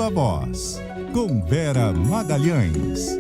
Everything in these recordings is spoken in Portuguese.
Viva Voz, com Vera Magalhães.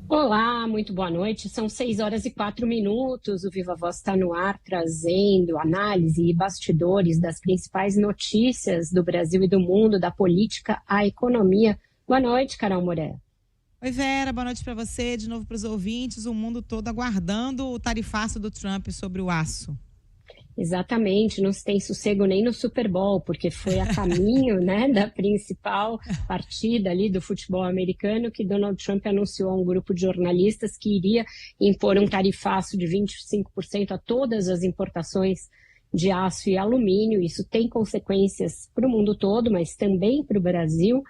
Olá, muito boa noite. São 6h04. O Viva Voz está no ar, trazendo análise e bastidores das principais notícias do Brasil e do mundo, da política à economia. Boa noite, Carol Moreira. Oi, Vera, boa noite para você, de novo para os ouvintes, o mundo todo aguardando o tarifaço do Trump sobre o aço. Exatamente, não se tem sossego nem no Super Bowl, porque foi a caminho, né, da principal partida ali do futebol americano que Donald Trump anunciou a um grupo de jornalistas que iria impor um tarifaço de 25% a todas as importações de aço e alumínio. Isso tem consequências para o mundo todo, mas também para o Brasil.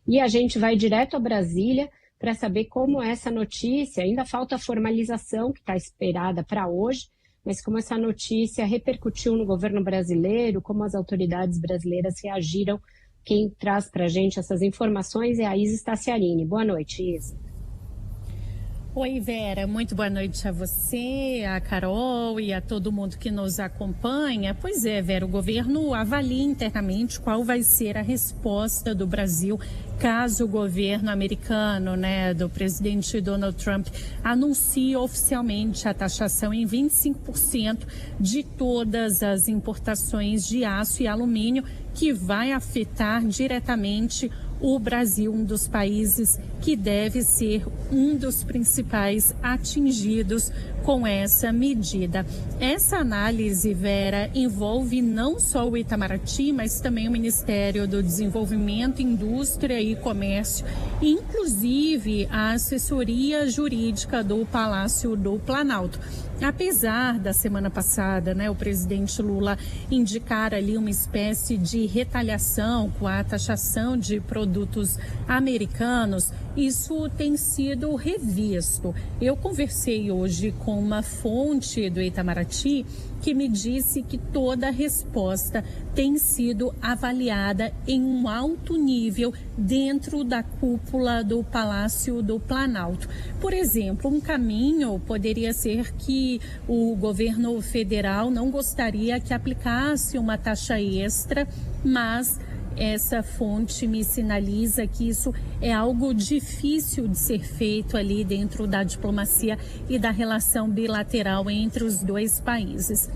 E a gente vai direto a Brasília para saber como essa notícia, ainda falta a formalização que está esperada para hoje, mas como essa notícia repercutiu no governo brasileiro, como as autoridades brasileiras reagiram. Quem traz para a gente essas informações é a Isa Staciarini. Boa noite, Isa. Oi, Vera, muito boa noite a você, a Carol e a todo mundo que nos acompanha. Pois é, Vera, o governo avalia internamente qual vai ser a resposta do Brasil caso o governo americano, do presidente Donald Trump, anuncie oficialmente a taxação em 25% de todas as importações de aço e alumínio, que vai afetar diretamente o Brasil, um dos países que deve ser um dos principais atingidos com essa medida. Essa análise, Vera, envolve não só o Itamaraty, mas também o Ministério do Desenvolvimento, Indústria e Comércio, inclusive a assessoria jurídica do Palácio do Planalto. Apesar da semana passada, o presidente Lula indicar ali uma espécie de retaliação com a taxação de produtos americanos, isso tem sido revisto. Eu conversei hoje com uma fonte do Itamaraty que me disse que toda a resposta tem sido avaliada em um alto nível dentro da cúpula do Palácio do Planalto. Por exemplo, um caminho poderia ser que o governo federal não gostaria que aplicasse uma taxa extra, mas essa fonte me sinaliza que isso é algo difícil de ser feito ali dentro da diplomacia e da relação bilateral entre os dois países.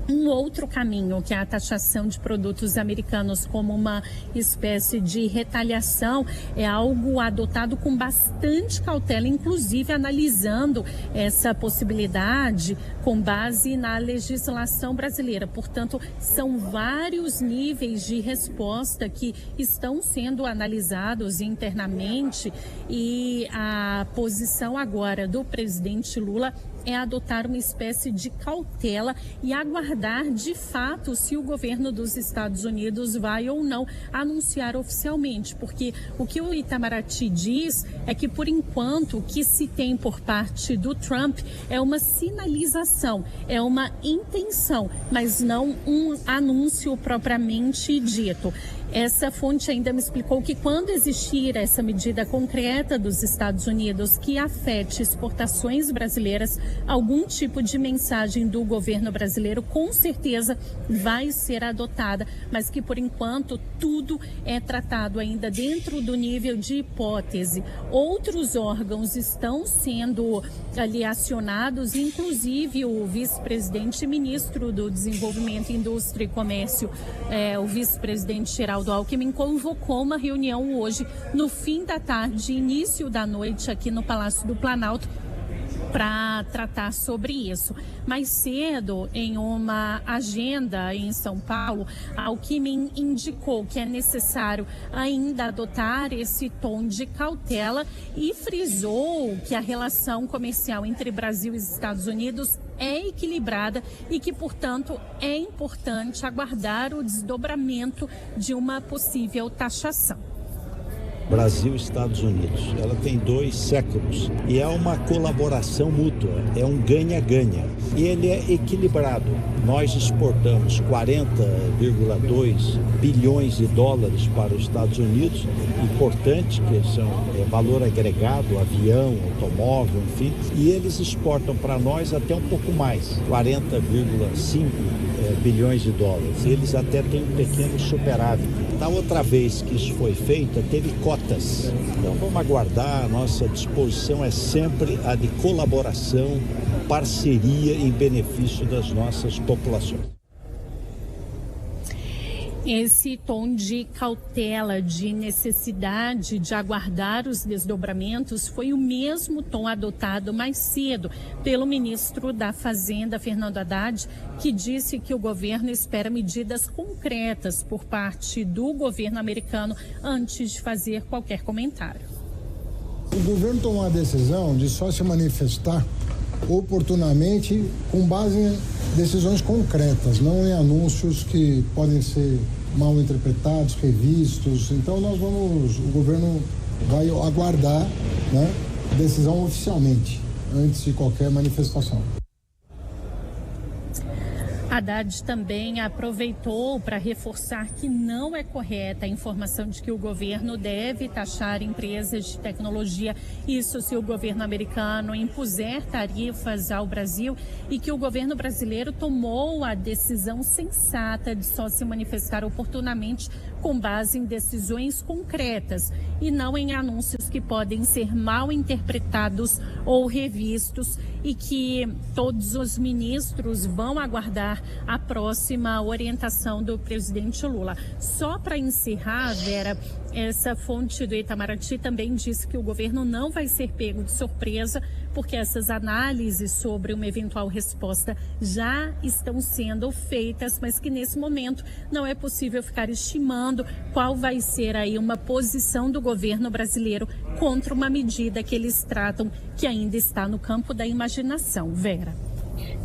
Um outro caminho, que é a taxação de produtos americanos como uma espécie de retaliação, é algo adotado com bastante cautela, inclusive analisando essa possibilidade com base na legislação brasileira. Portanto, são vários níveis de resposta que estão sendo analisados internamente, e a posição agora do presidente Lula é adotar uma espécie de cautela e aguardar de fato se o governo dos Estados Unidos vai ou não anunciar oficialmente, porque o que o Itamaraty diz é que, por enquanto, o que se tem por parte do Trump é uma sinalização, é uma intenção, mas não um anúncio propriamente dito. Essa fonte ainda me explicou que quando existir essa medida concreta dos Estados Unidos que afete exportações brasileiras, algum tipo de mensagem do governo brasileiro com certeza vai ser adotada, mas que por enquanto tudo é tratado ainda dentro do nível de hipótese. Outros órgãos estão sendo ali acionados, inclusive o vice-presidente e ministro do Desenvolvimento, Indústria e Comércio, o vice-presidente Geraldo Alckmin, convocou uma reunião hoje, no fim da tarde, início da noite, aqui no Palácio do Planalto, para tratar sobre isso. Mais cedo, em uma agenda em São Paulo, Alckmin indicou que é necessário ainda adotar esse tom de cautela e frisou que a relação comercial entre Brasil e Estados Unidos é equilibrada e que, portanto, é importante aguardar o desdobramento de uma possível taxação. Brasil e Estados Unidos. Ela tem 2 séculos e é uma colaboração mútua, é um ganha-ganha. E ele é equilibrado. Nós exportamos 40,2 bilhões de dólares para os Estados Unidos, importante, que são valor agregado, avião, automóvel, enfim, e eles exportam para nós até um pouco mais, 40,5 bilhões de dólares. Eles até têm um pequeno superávit. Da outra vez que isso foi feito, teve cotas. Então vamos aguardar, a nossa disposição é sempre a de colaboração, parceria em benefício das nossas populações. Esse tom de cautela, de necessidade de aguardar os desdobramentos foi o mesmo tom adotado mais cedo pelo ministro da Fazenda, Fernando Haddad, que disse que o governo espera medidas concretas por parte do governo americano antes de fazer qualquer comentário. O governo tomou a decisão de só se manifestar oportunamente com base em decisões concretas, não em anúncios que podem ser mal interpretados, revistos. Então o governo vai aguardar, né, decisão oficialmente, antes de qualquer manifestação. Haddad também aproveitou para reforçar que não é correta a informação de que o governo deve taxar empresas de tecnologia, isso se o governo americano impuser tarifas ao Brasil, e que o governo brasileiro tomou a decisão sensata de só se manifestar oportunamente com base em decisões concretas e não em anúncios que podem ser mal interpretados ou revistos, e que todos os ministros vão aguardar a próxima orientação do presidente Lula. Só para encerrar, Vera, essa fonte do Itamaraty também disse que o governo não vai ser pego de surpresa, porque essas análises sobre uma eventual resposta já estão sendo feitas, mas que nesse momento não é possível ficar estimando qual vai ser aí uma posição do governo brasileiro contra uma medida que eles tratam que ainda está no campo da imaginação. Vera.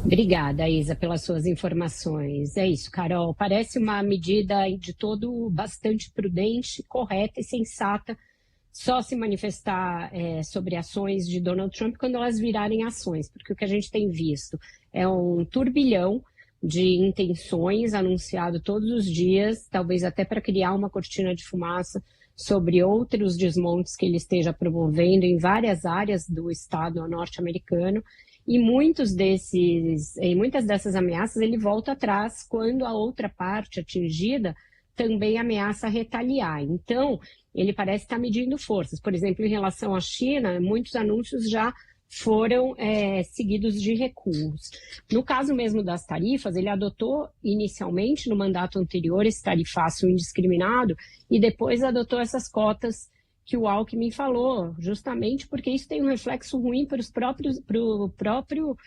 Obrigada, Isa, pelas suas informações. É isso, Carol. Parece uma medida de todo bastante prudente, correta e sensata, só se manifestar sobre ações de Donald Trump quando elas virarem ações, porque o que a gente tem visto é um turbilhão de intenções anunciado todos os dias, talvez até para criar uma cortina de fumaça sobre outros desmontes que ele esteja promovendo em várias áreas do Estado norte-americano. E muitas dessas ameaças ele volta atrás quando a outra parte atingida também ameaça retaliar. Então, ele parece estar medindo forças. Por exemplo, em relação à China, muitos anúncios já foram seguidos de recuos. No caso mesmo das tarifas, ele adotou inicialmente no mandato anterior esse tarifaço indiscriminado e depois adotou essas cotas que o Alckmin falou, justamente porque isso tem um reflexo ruim para o próprio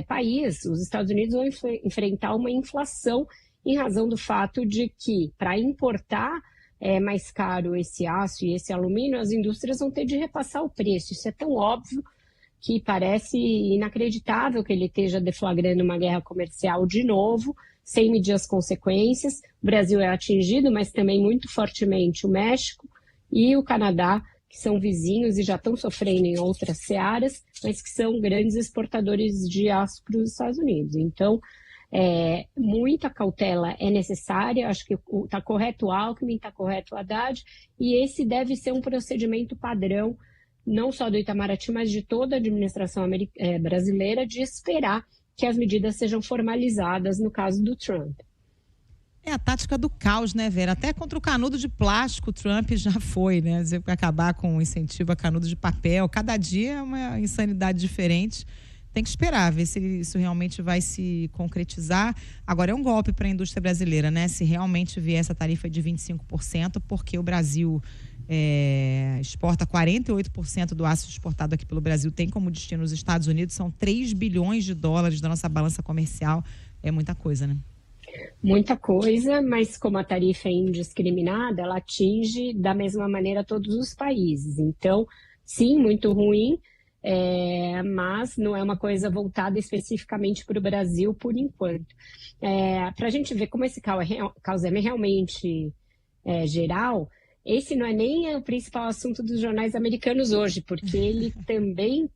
país. Os Estados Unidos vão enfrentar uma inflação em razão do fato de que, para importar mais caro esse aço e esse alumínio, as indústrias vão ter de repassar o preço. Isso é tão óbvio que parece inacreditável que ele esteja deflagrando uma guerra comercial de novo, sem medir as consequências. O Brasil é atingido, mas também muito fortemente o México e o Canadá, que são vizinhos e já estão sofrendo em outras searas, mas que são grandes exportadores de aço para os Estados Unidos. Então, muita cautela é necessária. Acho que está correto o Alckmin, está correto o Haddad, e esse deve ser um procedimento padrão, não só do Itamaraty, mas de toda a administração brasileira, de esperar que as medidas sejam formalizadas no caso do Trump. É a tática do caos, né, Vera? Até contra o canudo de plástico, o Trump já foi, né? Acabar com o incentivo a canudo de papel. Cada dia é uma insanidade diferente. Tem que esperar, ver se isso realmente vai se concretizar. Agora, é um golpe para a indústria brasileira, né? Se realmente vier essa tarifa de 25%, porque o Brasil exporta 48% do aço exportado aqui pelo Brasil, tem como destino os Estados Unidos, são 3 bilhões de dólares da nossa balança comercial. É muita coisa, né? Muita coisa, mas como a tarifa é indiscriminada, ela atinge da mesma maneira todos os países. Então, sim, muito ruim, mas não é uma coisa voltada especificamente para o Brasil por enquanto. Para a gente ver como esse caos é realmente geral, esse não é nem o principal assunto dos jornais americanos hoje, porque ele também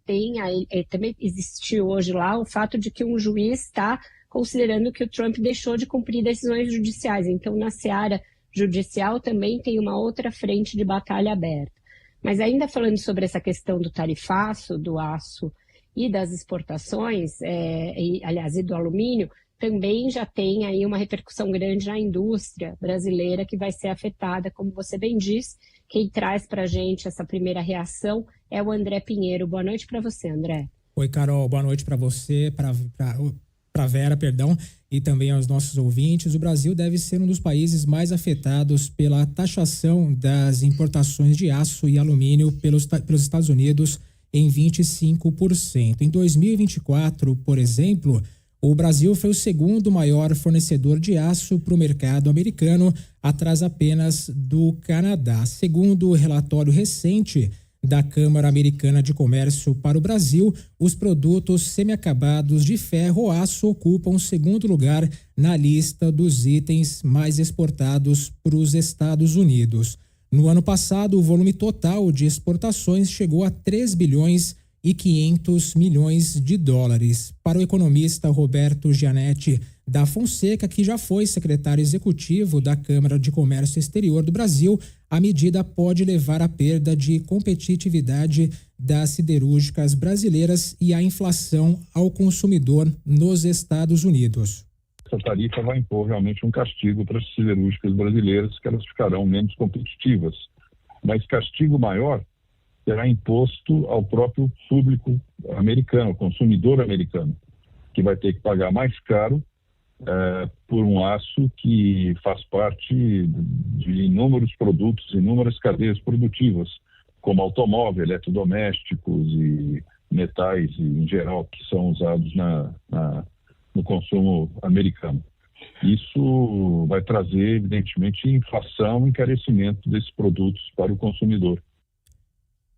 também existe hoje lá o fato de que um juiz está considerando que o Trump deixou de cumprir decisões judiciais. Então, na seara judicial também tem uma outra frente de batalha aberta. Mas ainda falando sobre essa questão do tarifaço, do aço e das exportações, aliás, e do alumínio, também já tem aí uma repercussão grande na indústria brasileira que vai ser afetada, como você bem diz. Quem traz para a gente essa primeira reação é o André Pinheiro. Boa noite para você, André. Oi, Carol. Boa noite para você, para Vera, e também aos nossos ouvintes. O Brasil deve ser um dos países mais afetados pela taxação das importações de aço e alumínio pelos Estados Unidos em 25%. Em 2024, por exemplo, o Brasil foi o segundo maior fornecedor de aço para o mercado americano, atrás apenas do Canadá. Segundo o relatório recente da Câmara Americana de Comércio para o Brasil, os produtos semiacabados de ferro ou aço ocupam o segundo lugar na lista dos itens mais exportados para os Estados Unidos. No ano passado, o volume total de exportações chegou a 3 bilhões e 500 milhões de dólares. Para o economista Roberto Gianetti da Fonseca, que já foi secretário executivo da Câmara de Comércio Exterior do Brasil, a medida pode levar à perda de competitividade das siderúrgicas brasileiras e à inflação ao consumidor nos Estados Unidos. Essa tarifa vai impor realmente um castigo para as siderúrgicas brasileiras, que elas ficarão menos competitivas. Mas castigo maior será imposto ao próprio público americano, ao consumidor americano, que vai ter que pagar mais caro por um aço que faz parte de inúmeros produtos, inúmeras cadeias produtivas, como automóvel, eletrodomésticos e metais em geral, que são usados no consumo americano. Isso vai trazer, evidentemente, inflação e encarecimento desses produtos para o consumidor.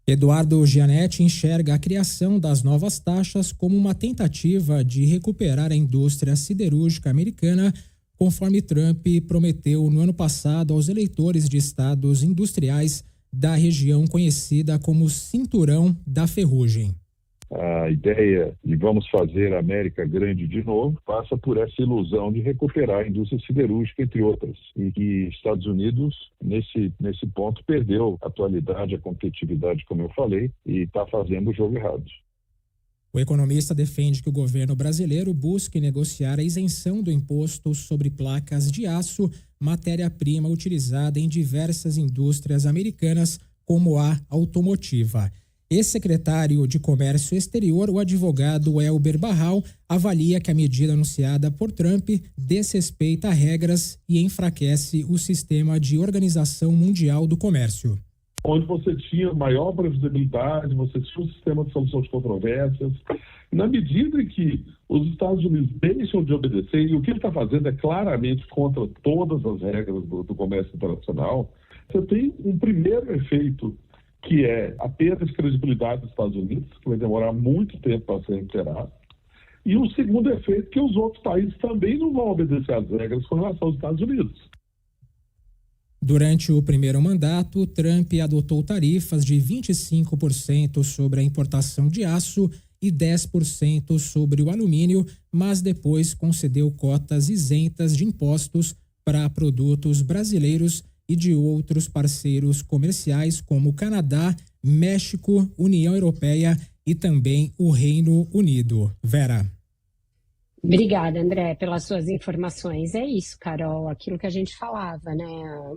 Eduardo Gianetti enxerga a criação das novas taxas como uma tentativa de recuperar a indústria siderúrgica americana, conforme Trump prometeu no ano passado aos eleitores de estados industriais da região conhecida como Cinturão da Ferrugem. A ideia de vamos fazer a América grande de novo passa por essa ilusão de recuperar a indústria siderúrgica, entre outras, e que Estados Unidos, nesse ponto, perdeu a atualidade, a competitividade, como eu falei, e está fazendo o jogo errado. O economista defende que o governo brasileiro busque negociar a isenção do imposto sobre placas de aço, matéria-prima utilizada em diversas indústrias americanas, como a automotiva. Ex-secretário de Comércio Exterior, o advogado Elber Barral, avalia que a medida anunciada por Trump desrespeita regras e enfraquece o sistema de Organização Mundial do Comércio. Onde você tinha maior previsibilidade, você tinha um sistema de solução de controvérsias. Na medida em que os Estados Unidos deixam de obedecer, e o que ele está fazendo é claramente contra todas as regras do comércio internacional, você tem um primeiro efeito, que é a perda de credibilidade dos Estados Unidos, que vai demorar muito tempo para ser inteirado. E o segundo efeito, que os outros países também não vão obedecer às regras com relação aos Estados Unidos. Durante o primeiro mandato, Trump adotou tarifas de 25% sobre a importação de aço e 10% sobre o alumínio, mas depois concedeu cotas isentas de impostos para produtos brasileiros e de outros parceiros comerciais como Canadá, México, União Europeia e também o Reino Unido. Vera. Obrigada, André, pelas suas informações. É isso, Carol, aquilo que a gente falava, né?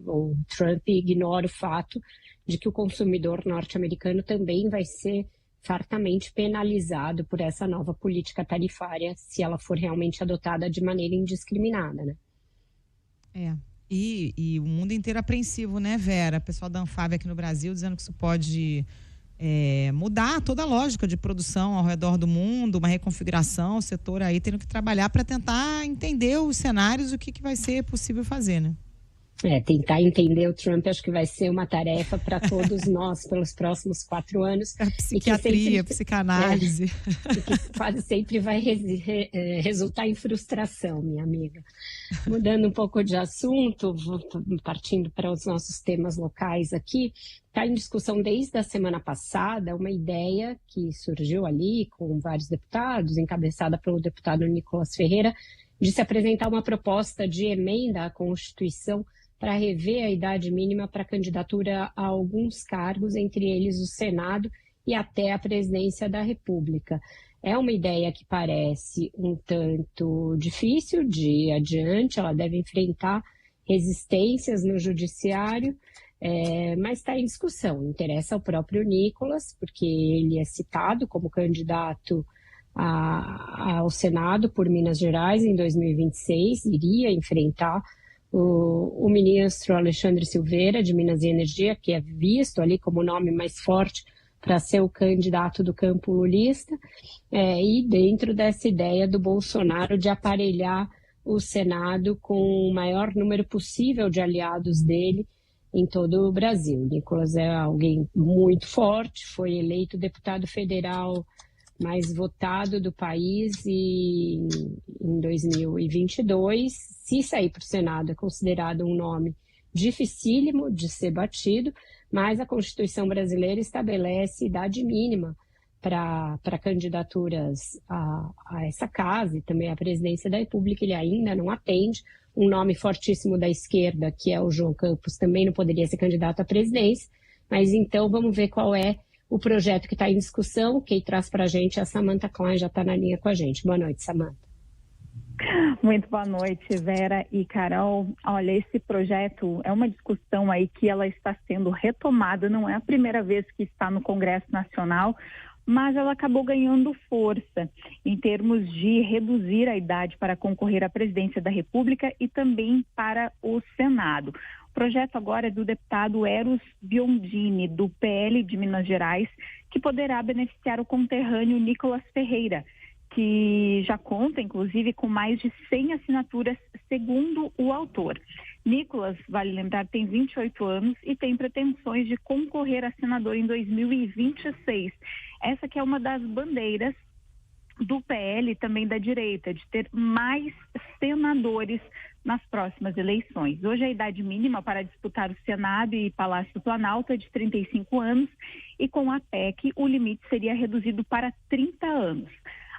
O Trump ignora o fato de que o consumidor norte-americano também vai ser fartamente penalizado por essa nova política tarifária, se ela for realmente adotada de maneira indiscriminada, né? E o mundo inteiro apreensivo, né, Vera? O pessoal da Anfávia aqui no Brasil dizendo que isso pode mudar toda a lógica de produção ao redor do mundo, uma reconfiguração, o setor aí tendo que trabalhar para tentar entender os cenários, o que vai ser possível fazer, né? Tentar entender o Trump acho que vai ser uma tarefa para todos nós pelos próximos 4 anos. A psiquiatria, psicanálise. E que quase sempre vai resultar em frustração, minha amiga. Mudando um pouco de assunto, partindo para os nossos temas locais aqui, está em discussão desde a semana passada uma ideia que surgiu ali com vários deputados, encabeçada pelo deputado Nicolas Ferreira, de se apresentar uma proposta de emenda à Constituição para rever a idade mínima para candidatura a alguns cargos, entre eles o Senado e até a presidência da República. É uma ideia que parece um tanto difícil de ir adiante, ela deve enfrentar resistências no judiciário, mas está em discussão. Interessa ao próprio Nicolas, porque ele é citado como candidato ao Senado por Minas Gerais em 2026, iria enfrentar o ministro Alexandre Silveira, de Minas e Energia, que é visto ali como o nome mais forte para ser o candidato do campo lulista, e dentro dessa ideia do Bolsonaro de aparelhar o Senado com o maior número possível de aliados dele em todo o Brasil. Nicolas é alguém muito forte, foi eleito deputado federal mais votado do país em 2022. Se sair para o Senado, é considerado um nome dificílimo de ser batido, mas a Constituição brasileira estabelece idade mínima para candidaturas a essa casa e também à presidência da República. Ele ainda não atende. Um nome fortíssimo da esquerda, que é o João Campos, também não poderia ser candidato à presidência, mas então vamos ver qual é o projeto que está em discussão. Quem traz para a gente é a Samantha Klein, já está na linha com a gente. Boa noite, Samantha. Muito boa noite, Vera e Carol. Olha, esse projeto é uma discussão aí que ela está sendo retomada, não é a primeira vez que está no Congresso Nacional, mas ela acabou ganhando força em termos de reduzir a idade para concorrer à presidência da República e também para o Senado. O projeto agora é do deputado Eros Biondini, do PL de Minas Gerais, que poderá beneficiar o conterrâneo Nicolas Ferreira, que já conta, inclusive, com mais de 100 assinaturas, segundo o autor. Nicolas, vale lembrar, tem 28 anos e tem pretensões de concorrer a senador em 2026. Essa que é uma das bandeiras do PL e também da direita, de ter mais senadores nas próximas eleições. Hoje a idade mínima para disputar o Senado e Palácio do Planalto é de 35 anos e com a PEC o limite seria reduzido para 30 anos.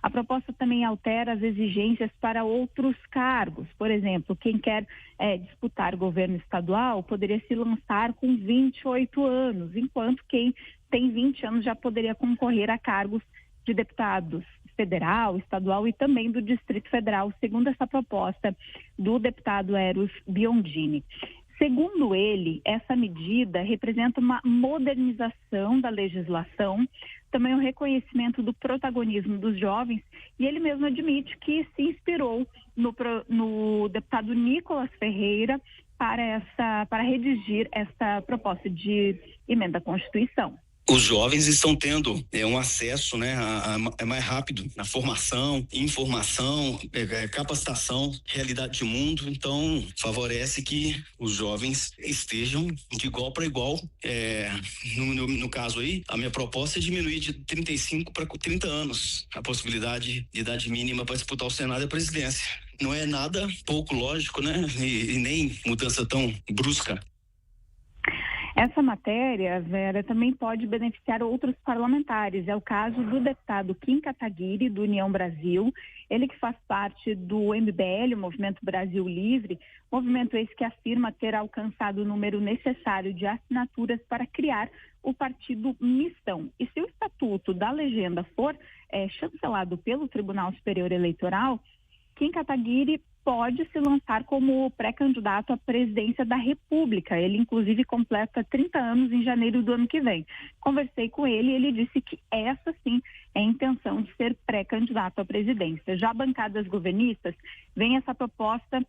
A proposta também altera as exigências para outros cargos. Por exemplo, quem quer disputar governo estadual poderia se lançar com 28 anos, enquanto quem tem 20 anos já poderia concorrer a cargos de deputados federal, estadual e também do Distrito Federal, segundo essa proposta do deputado Eros Biondini. Segundo ele, essa medida representa uma modernização da legislação, também um reconhecimento do protagonismo dos jovens, e ele mesmo admite que se inspirou no deputado Nicolas Ferreira para redigir essa proposta de emenda à Constituição. Os jovens estão tendo um acesso, mais rápido na formação, informação, capacitação, realidade de mundo. Então, favorece que os jovens estejam de igual para igual. No caso aí, a minha proposta é diminuir de 35 para 30 anos a possibilidade de idade mínima para disputar o Senado e a presidência. Não é nada pouco lógico, né? E nem mudança tão brusca. Essa matéria, Vera, também pode beneficiar outros parlamentares. É o caso do deputado Kim Kataguiri, do União Brasil, ele que faz parte do MBL, o Movimento Brasil Livre, movimento esse que afirma ter alcançado o número necessário de assinaturas para criar o partido Mistão. E se o estatuto da legenda for chancelado pelo Tribunal Superior Eleitoral, Kim Kataguiri pode se lançar como pré-candidato à presidência da República. Ele, inclusive, completa 30 anos em janeiro do ano que vem. Conversei com ele e ele disse que essa, sim, é a intenção de ser pré-candidato à presidência. Já bancadas governistas, vem essa proposta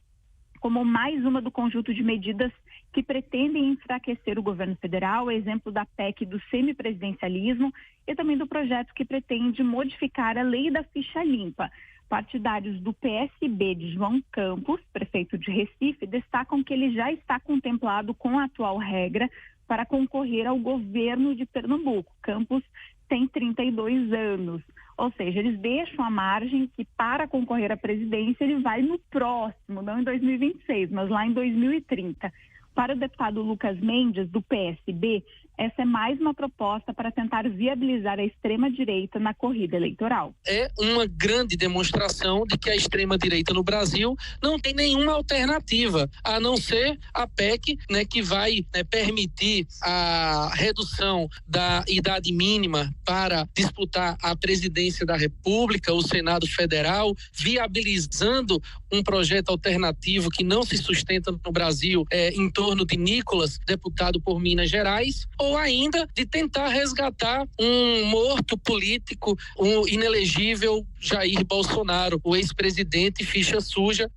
como mais uma do conjunto de medidas que pretendem enfraquecer o governo federal, exemplo da PEC do semipresidencialismo e também do projeto que pretende modificar a lei da ficha limpa. Partidários do PSB de João Campos, prefeito de Recife, destacam que ele já está contemplado com a atual regra para concorrer ao governo de Pernambuco. Campos tem 32 anos, ou seja, eles deixam a margem que para concorrer à presidência ele vai no próximo, não em 2026, mas lá em 2030. Para o deputado Lucas Mendes, do PSB, essa é mais uma proposta para tentar viabilizar a extrema-direita na corrida eleitoral. É uma grande demonstração de que a extrema-direita no Brasil não tem nenhuma alternativa, a não ser a PEC, né, que vai permitir a redução da idade mínima para disputar a presidência da República, o Senado Federal, viabilizando um projeto alternativo que não se sustenta no Brasil em torno de Nicolas, deputado por Minas Gerais, ou ainda de tentar resgatar um morto político, um inelegível Jair Bolsonaro, o ex-presidente ficha suja.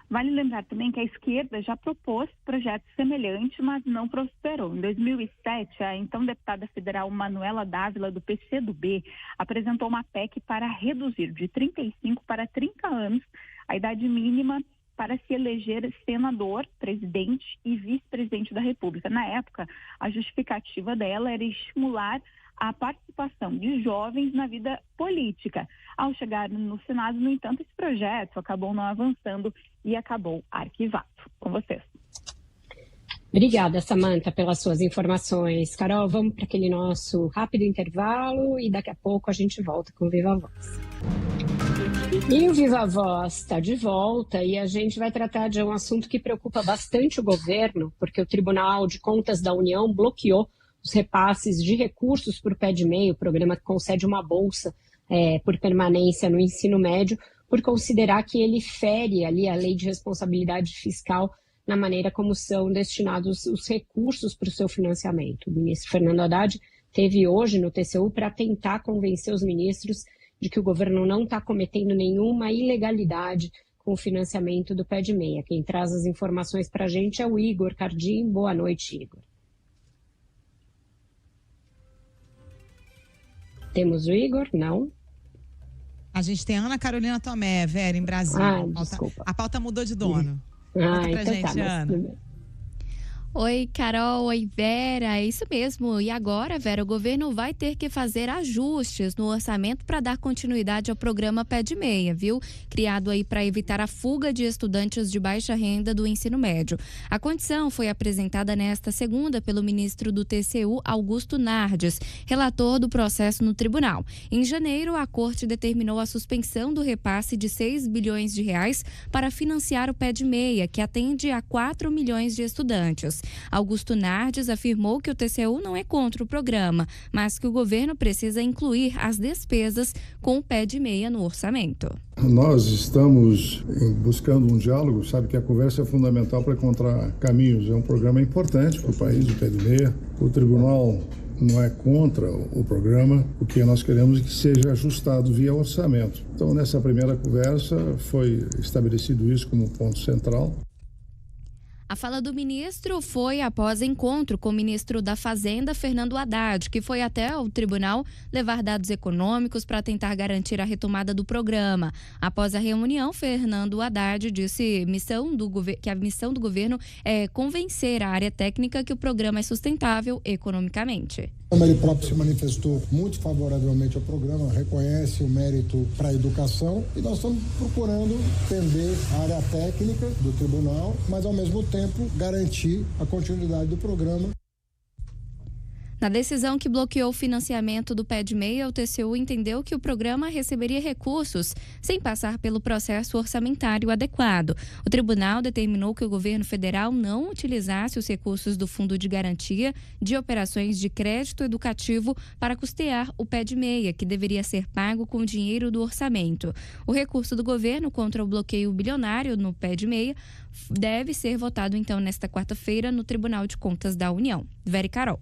Vale lembrar também que a esquerda já propôs projeto semelhante, mas não prosperou. Em 2007, a então deputada federal Manuela Dávila, do PCdoB, apresentou uma PEC para reduzir de 35 para 30 anos a idade mínima para se eleger senador, presidente e vice-presidente da República. Na época, a justificativa dela era estimular a participação de jovens na vida política. Ao chegar no Senado, no entanto, esse projeto acabou não avançando e acabou arquivado. Com vocês. Obrigada, Samantha, pelas suas informações. Carol, vamos para aquele nosso rápido intervalo e daqui a pouco a gente volta com o Viva Voz. E o Viva Voz está de volta e a gente vai tratar de um assunto que preocupa bastante o governo, porque o Tribunal de Contas da União bloqueou os repasses de recursos para o PED-MEI, o programa que concede uma bolsa por permanência no ensino médio, por considerar que ele fere ali a lei de responsabilidade fiscal na maneira como são destinados os recursos para o seu financiamento. O ministro Fernando Haddad teve hoje no TCU para tentar convencer os ministros de que o governo não está cometendo nenhuma ilegalidade com o financiamento do PED-MEI. Quem traz as informações para a gente é o Igor Cardim. Boa noite, Igor. Temos o Igor? Não. A gente tem a Ana Carolina Tomé, Vera, em Brasília. Desculpa. A pauta mudou de dono. Conta pra então gente, Ana. Oi, Carol. Oi, Vera. É isso mesmo. E agora, Vera, o governo vai ter que fazer ajustes no orçamento para dar continuidade ao programa PED-MEI, viu? Criado aí para evitar a fuga de estudantes de baixa renda do ensino médio. A condição foi apresentada nesta segunda pelo ministro do TCU, Augusto Nardes, relator do processo no tribunal. Em janeiro, a corte determinou a suspensão do repasse de 6 bilhões de reais para financiar o PED-MEI, que atende a 4 milhões de estudantes. Augusto Nardes afirmou que o TCU não é contra o programa, mas que o governo precisa incluir as despesas com o PED-MEI no orçamento. Nós estamos buscando um diálogo, sabe que a conversa é fundamental para encontrar caminhos. É um programa importante para o país, o PED-MEI. O tribunal não é contra o programa, o que nós queremos é que seja ajustado via orçamento. Então, nessa primeira conversa, foi estabelecido isso como ponto central. A fala do ministro foi após encontro com o ministro da Fazenda, Fernando Haddad, que foi até o tribunal levar dados econômicos para tentar garantir a retomada do programa. Após a reunião, Fernando Haddad disse que a missão do governo é convencer a área técnica que o programa é sustentável economicamente. Ele próprio se manifestou muito favoravelmente ao programa, reconhece o mérito para a educação e nós estamos procurando entender a área técnica do tribunal, mas ao mesmo tempo garantir a continuidade do programa. Na decisão que bloqueou o financiamento do PED-MEI, o TCU entendeu que o programa receberia recursos sem passar pelo processo orçamentário adequado. O tribunal determinou que o governo federal não utilizasse os recursos do Fundo de Garantia de Operações de Crédito Educativo para custear o PED-MEI, que deveria ser pago com o dinheiro do orçamento. O recurso do governo contra o bloqueio bilionário no PED-MEI deve ser votado, então, nesta quarta-feira no Tribunal de Contas da União. Vera e Carol.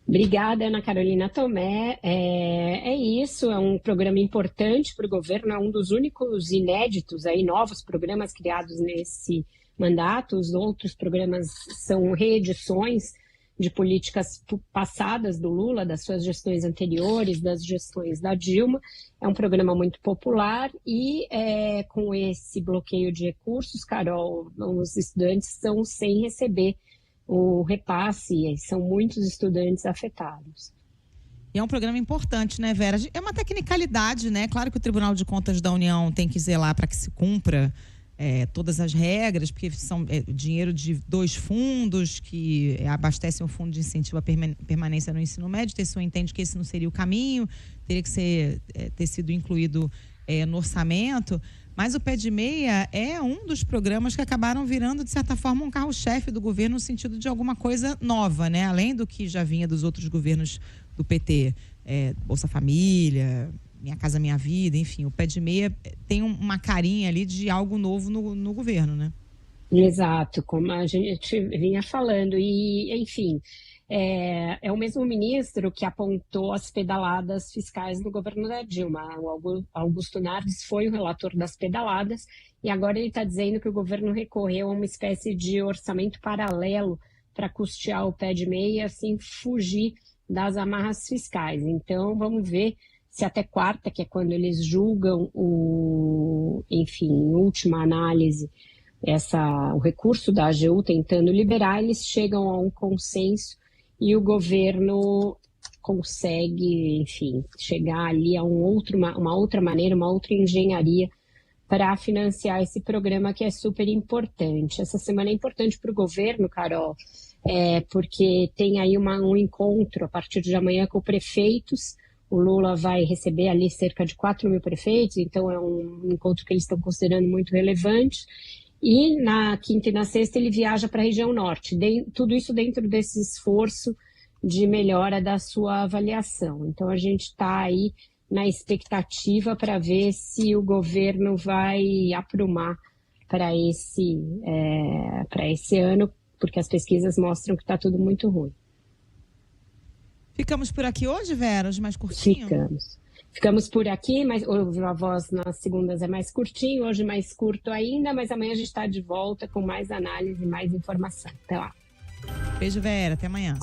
Obrigada, Ana Carolina Tomé. É isso, é um programa importante para o governo, é um dos únicos inéditos, aí, novos programas criados nesse mandato. Os outros programas são reedições de políticas passadas do Lula, das suas gestões anteriores, das gestões da Dilma. É um programa muito popular e com esse bloqueio de recursos, Carol, os estudantes estão sem receber o repasse, e são muitos estudantes afetados. E é um programa importante, né, Vera? É uma tecnicalidade, né? Claro que o Tribunal de Contas da União tem que zelar para que se cumpra todas as regras, porque são dinheiro de 2 fundos que abastecem o Fundo de Incentivo à Permanência no Ensino Médio. O TCU entende que esse não seria o caminho, teria que ter sido incluído no orçamento. Mas o Pé de Meia é um dos programas que acabaram virando, de certa forma, um carro-chefe do governo no sentido de alguma coisa nova, né? Além do que já vinha dos outros governos do PT, Bolsa Família, Minha Casa Minha Vida, enfim, o Pé de Meia tem uma carinha ali de algo novo no governo, né? Exato, como a gente vinha falando, e enfim, é o mesmo ministro que apontou as pedaladas fiscais no governo da Dilma. O Augusto Nardes foi o relator das pedaladas e agora ele está dizendo que o governo recorreu a uma espécie de orçamento paralelo para custear o Pé de Meia e assim fugir das amarras fiscais. Então vamos ver se até quarta, que é quando eles julgam enfim, em última análise, o recurso da AGU tentando liberar, eles chegam a um consenso e o governo consegue, enfim, chegar ali a uma outra maneira, uma outra engenharia para financiar esse programa que é super importante. Essa semana é importante para o governo, Carol, porque tem aí um encontro a partir de amanhã com prefeitos. O Lula vai receber ali cerca de 4 mil prefeitos, então é um encontro que eles estão considerando muito relevante. E na quinta e na sexta ele viaja para a região norte, tudo isso dentro desse esforço de melhora da sua avaliação. Então a gente está aí na expectativa para ver se o governo vai aprumar para esse ano, porque as pesquisas mostram que está tudo muito ruim. Ficamos por aqui hoje, Vera? Hoje mais curtinho? Ficamos por aqui, mas a voz nas segundas é mais curtinho, hoje mais curto ainda, mas amanhã a gente está de volta com mais análise e mais informação. Até lá. Beijo, Vera. Até amanhã.